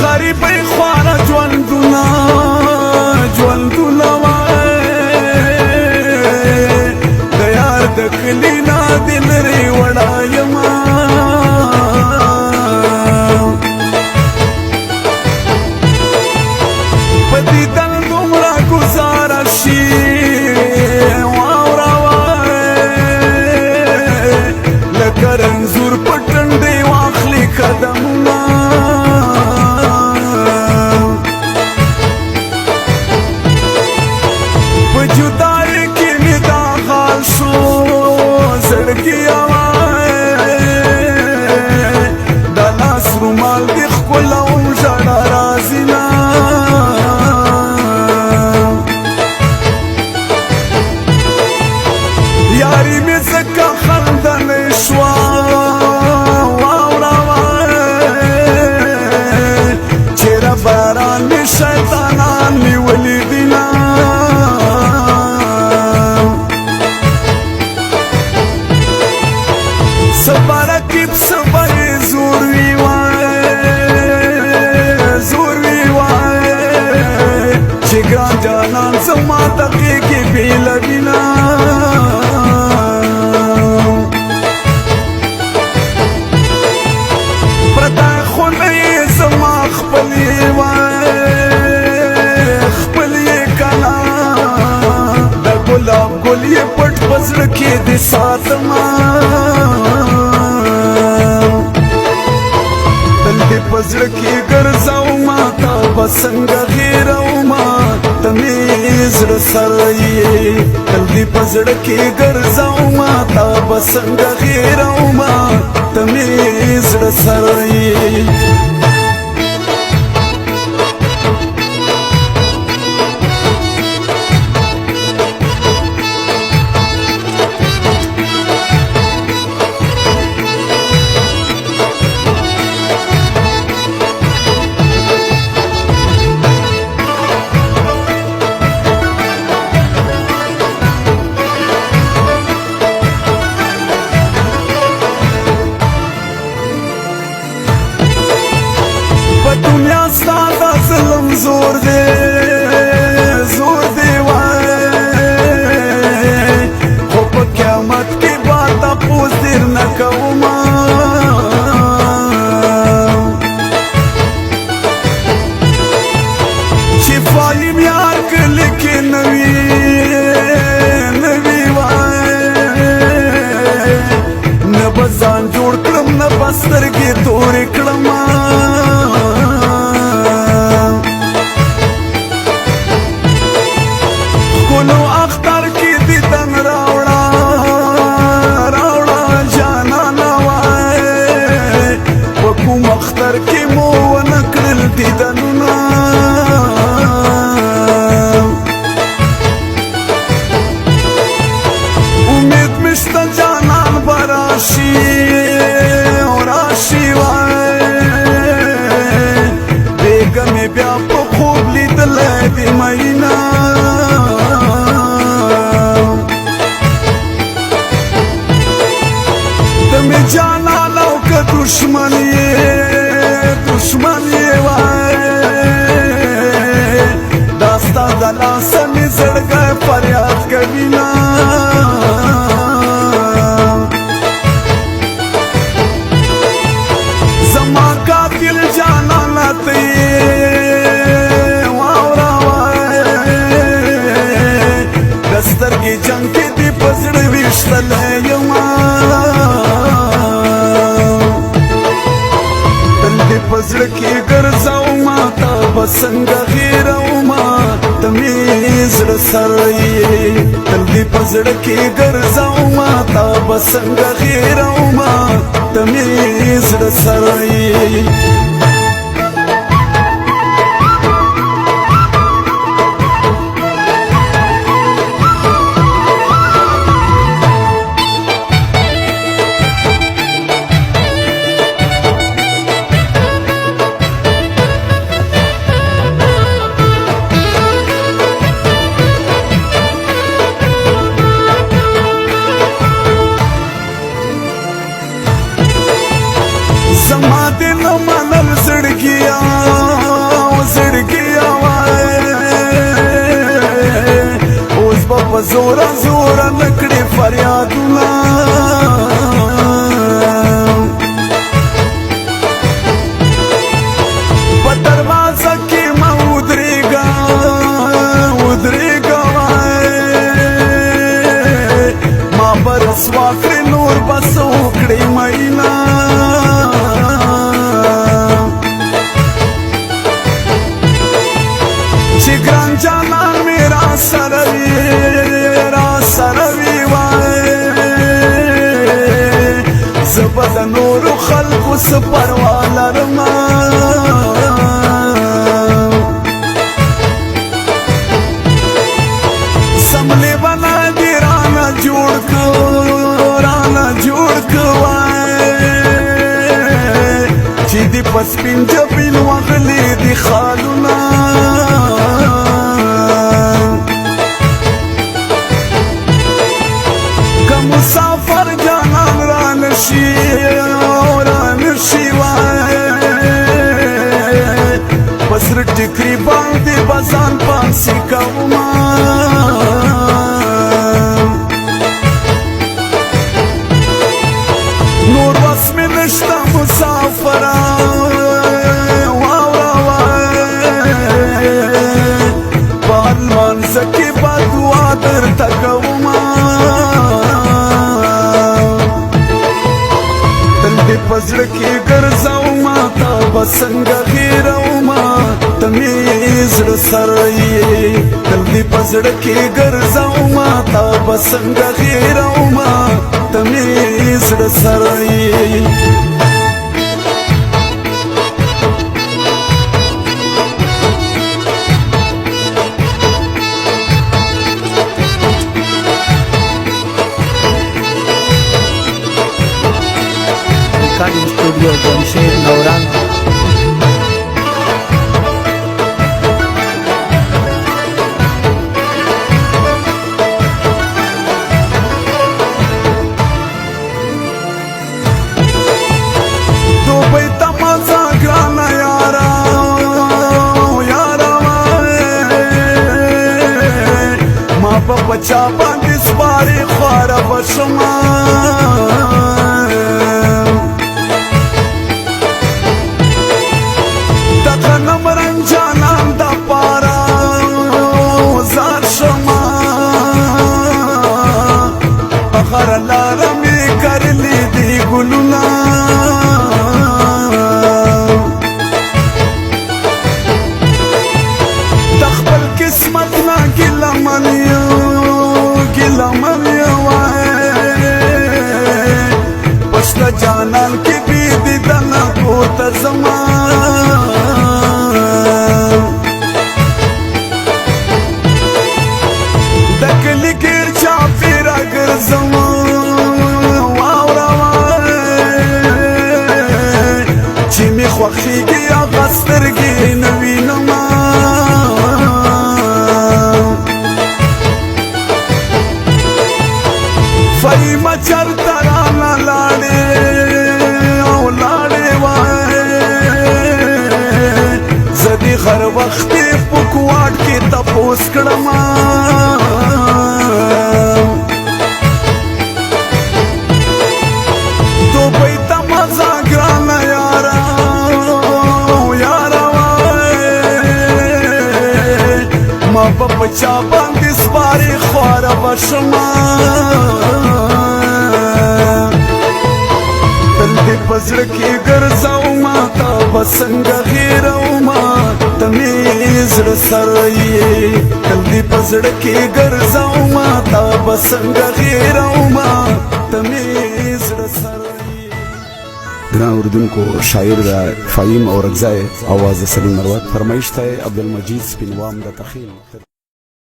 غریبۍ خواره ژوندونه د یار د کلي نه دې لرې وړایمه په دیدن دومره ګزاره شي واوره لکه رنځور په ټنډې واخلي قدمونه جدائی کی ندا حال شو زړګیا د لاس رومال دی ښکلوم ژړا راځي نه یاري مې ځکه خندنۍ شوه واوره چېرې باران مې شیطانان نیولي دي نه سبارکیب سبای زور وی وای چې ګران جانان زما دقیقې بیله بینا پردای خونه یې زما خپلې کنا د ګلاب ګل یې پټ په زړه کې دې ساتمه پزړه کې ګرځوما تا به څنګه هېروما ته مې زړه سره یې تل دې پزړه کې ګرځوما تا به څنګه هېروما ته مې زړه سره یې دنیا ستا د ظلم زور دی وای خو په قیامت کې به تپوس دیر نه کومه چې فایم یار کلي کې نوي وای نه به ځان جوړ کړم نه به سترګې تورې کړم ګلو اختر کې دیدن راوړه جانانه وای په کوم اختر کې مو ونه کړل دیدنونه امید مې شته جانان به راشي وای بیګه مې بیا په خوب لیدلی دې مینا جانان او که دشمن یې وای دا ستا د لاسه مې زړګی فریاد کوي نه زما قاتل جانانه ته یې واوره وای د سترګې جنګ کې دې په زړه ویشتلی یمه پزړه کې ګرځوما تا به څنګه هېروما ته مې زړه سره یې تل دې پزړه کې ګرځوما تا به څنګه هېروما ته مې زړه سره یې زما دې نه منل زورا زورا نکړي فریادونه په دروازه کې ما ودرېږه ما به رسوا کړې نور به څه وکړې میینه چې ګران جانان مې راسره وي وای زه به د نورو خلکو څه پروا لرمه سملې به نه دې رانه جوړ که وای چې دې په سپین جبین وغلې دي خالونه مسافر جانان رانشي وای پسر ټکري باندې بزان پانسي کوما نور وس مې نشته مسافره واوره وای په المانځه کې به دعا درته کوما پزړه کې ګرځوما تا به څنګه هېروما ته مې زړه سره یې تل دې پزړه کې ګرځوما تا به څنګه هېروما ته مې زړه سره یې Recording Studio Jamshed Naurang. Dubai tamaza grana yara ma pa pacha bandi spari khara bashma خر لاره مې کرلې دي ګلونه د خپل قسمت نه ګیله من وای پشته جانان کې بې دیدنه کوته زما د کلي ګیر چاپېره ګرځم خوښیږي هغه سترګې نه وینمه فهیمه چېرته رانه لاړې وای زه دې هر وختې په کوټ کې تپوس کړمه دوبۍ ته مزه ګرانه یاره ما په چا باندې سپارې خواره به شمه تل دې په زړه کې ګرځوما تا به څنګه هېروما ته مې زړه سره یې تل دې په زړه کې ګرځوما تا به څنګه هېروما ته مې زړه سره گران اردوونکو شاعر دا فهیم اورکزی آواز سلیم مروت فرمایش ته عبدالمجید سپینوام د تخیل